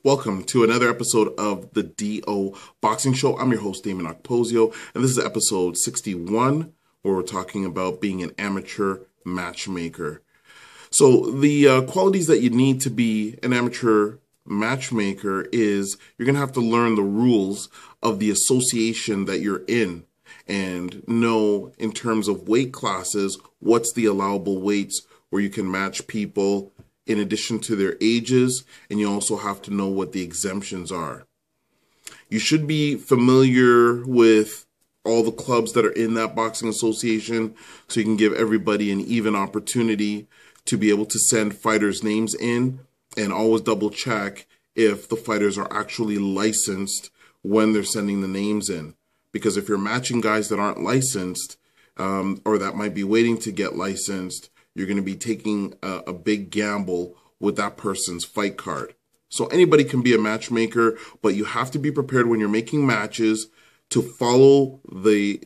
Welcome to another episode of the DO Boxing Show. I'm your host, Dameon Okposio, and this is episode 61, where we're talking about being an amateur matchmaker. So the qualities that you need to be an amateur matchmaker is you're going to have to learn the rules of the association that you're in and know in terms of weight classes, what's the allowable weights where you can match people in addition to their ages, and you also have to know what the exemptions are. You should be familiar with all the clubs that are in that boxing association so you can give everybody an even opportunity to be able to send fighters' names in, and always double check if the fighters are actually licensed when they're sending the names in. Because if you're matching guys that aren't licensed or that might be waiting to get licensed, you're going to be taking a big gamble with that person's fight card. So anybody can be a matchmaker, but you have to be prepared when you're making matches to follow the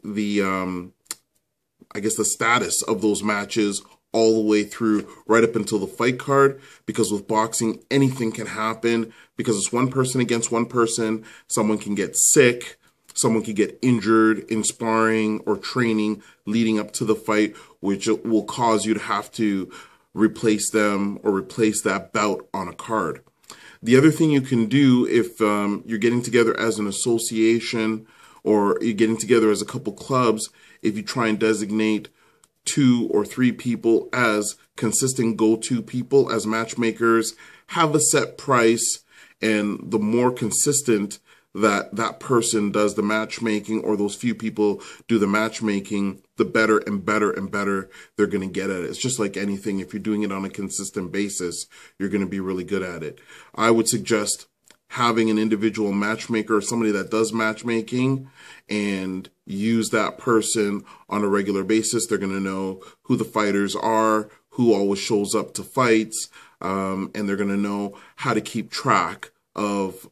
status of those matches all the way through, right up until the fight card, because with boxing, anything can happen because it's one person against one person. Someone can get sick. Someone can get injured in sparring or training leading up to the fight, which will cause you to have to replace them or replace that bout on a card. The other thing you can do if you're getting together as an association or you're getting together as a couple clubs, if you try and designate 2 or 3 people as consistent go-to people as matchmakers, have a set price, and the more consistent that person does the matchmaking, or those few people do the matchmaking, the better and better and better they're going to get at it. It's just like anything. If you're doing it on a consistent basis, you're going to be really good at it. I would suggest having an individual matchmaker or somebody that does matchmaking and use that person on a regular basis. They're going to know who the fighters are, who always shows up to fights, and they're going to know how to keep track of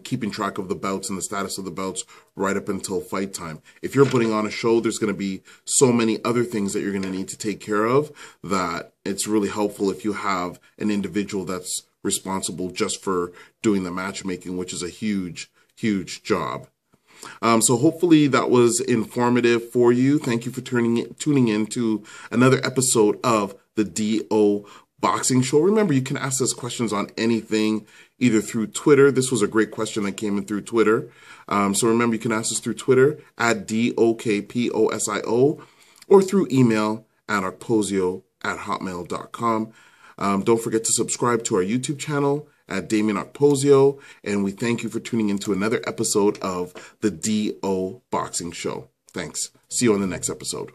keeping track of the bouts and the status of the bouts right up until fight time. If you're putting on a show, there's going to be so many other things that you're going to need to take care of that it's really helpful if you have an individual that's responsible just for doing the matchmaking, which is a huge, huge job. So hopefully that was informative for you. Thank you for tuning in to another episode of the DO Boxing Show. Remember, you can ask us questions on anything, either through Twitter. This was a great question that came in through Twitter. So remember, you can ask us through Twitter at DOKPOSIO or through email at okposio@hotmail.com. Don't forget to subscribe to our YouTube channel at Dameon Okposio, and we thank you for tuning in to another episode of the DO Boxing Show. Thanks. See you on the next episode.